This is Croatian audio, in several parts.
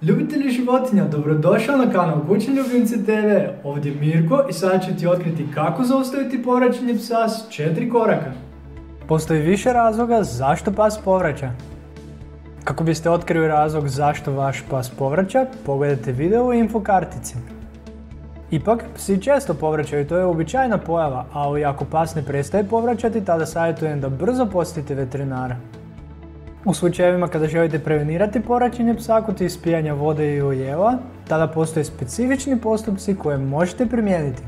Ljubitelji životinja, dobrodošao na kanal Kućni ljubimci TV. Ovdje je Mirko i sada ću ti otkriti kako zaustaviti povraćanje psa s 4 koraka. Postoji više razloga zašto pas povraća. Kako biste otkrili razlog zašto vaš pas povraća, pogledajte video u info kartici. Ipak, psi često povraćaju, to je uobičajena pojava, ali ako pas ne prestaje povraćati, tada savjetujem da brzo posjetite veterinara. U slučajevima kada želite prevenirati povraćanje psa kod ispijanja vode ili jela, tada postoje specifični postupci koje možete primijeniti.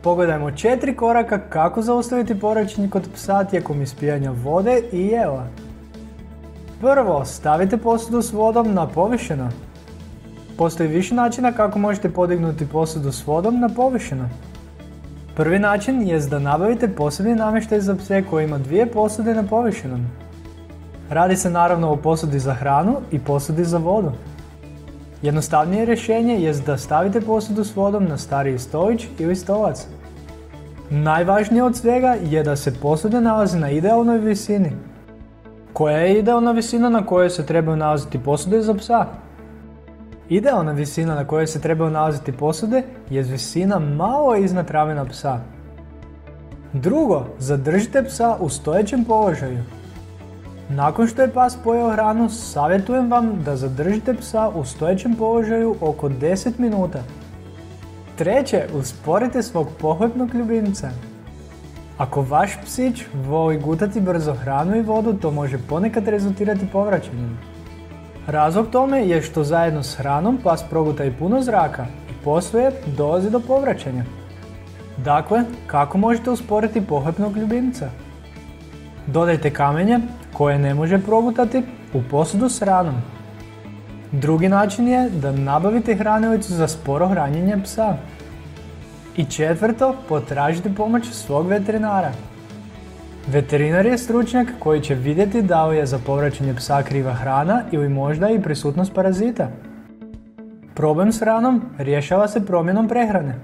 Pogledajmo 4 koraka kako zaustaviti povraćanje kod psa tijekom ispijanja vode i jela. Prvo, stavite posudu s vodom na površinu. Postoji više načina kako možete podignuti posudu s vodom na površinu. Prvi način je da nabavite posebni namještaj za pse koji ima 2 posude na površinu. Radi se naravno o posudi za hranu i posudi za vodu. Jednostavnije rješenje je da stavite posudu s vodom na stariji stolić ili stolac. Najvažnije od svega je da se posude nalaze na idealnoj visini. Koja je idealna visina na kojoj se trebaju nalaziti posude za psa? Idealna visina na kojoj se trebaju nalaziti posude je visina malo iznad ramena psa. Drugo, zadržite psa u stojećem položaju. Nakon što je pas pojeo hranu, savjetujem vam da zadržite psa u stojećem položaju oko 10 minuta. Treće, usporite svog pohlepnog ljubimca. Ako vaš psić voli gutati brzo hranu i vodu, to može ponekad rezultirati povraćanjem. Razlog tome je što zajedno s hranom pas proguta i puno zraka i poslije dolazi do povraćanja. Dakle, kako možete usporiti pohlepnog ljubimca? Dodajte kamenje koje ne može progutati u posudu s hranom. Drugi način je da nabavite hranilicu za sporo hranjenje psa. I četvrto, potražite pomoć svog veterinara. Veterinar je stručnjak koji će vidjeti da li je za povraćanje psa kriva hrana ili možda i prisutnost parazita. Problem s hranom rješava se promjenom prehrane.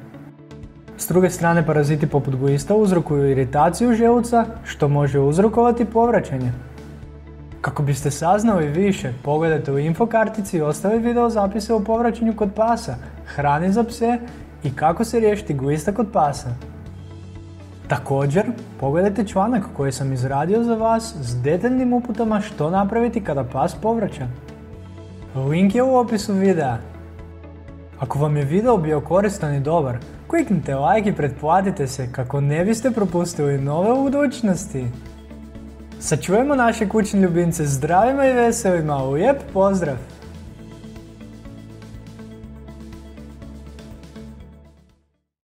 S druge strane, paraziti poput glista uzrokuju iritaciju želuca, što može uzrokovati povraćanje. Kako biste saznali više, pogledajte u info kartici i ostale video zapise o povraćanju kod pasa, hrani za pse i kako se riješiti glista kod pasa. Također, pogledajte članak koji sam izradio za vas s detaljnim uputama što napraviti kada pas povraća. Link je u opisu videa. Ako vam je video bio koristan i dobar, kliknite like i pretplatite se kako ne biste propustili nove u budućnosti. Sačuvajmo naše kućne ljubimce zdravima i veselima, lijep pozdrav!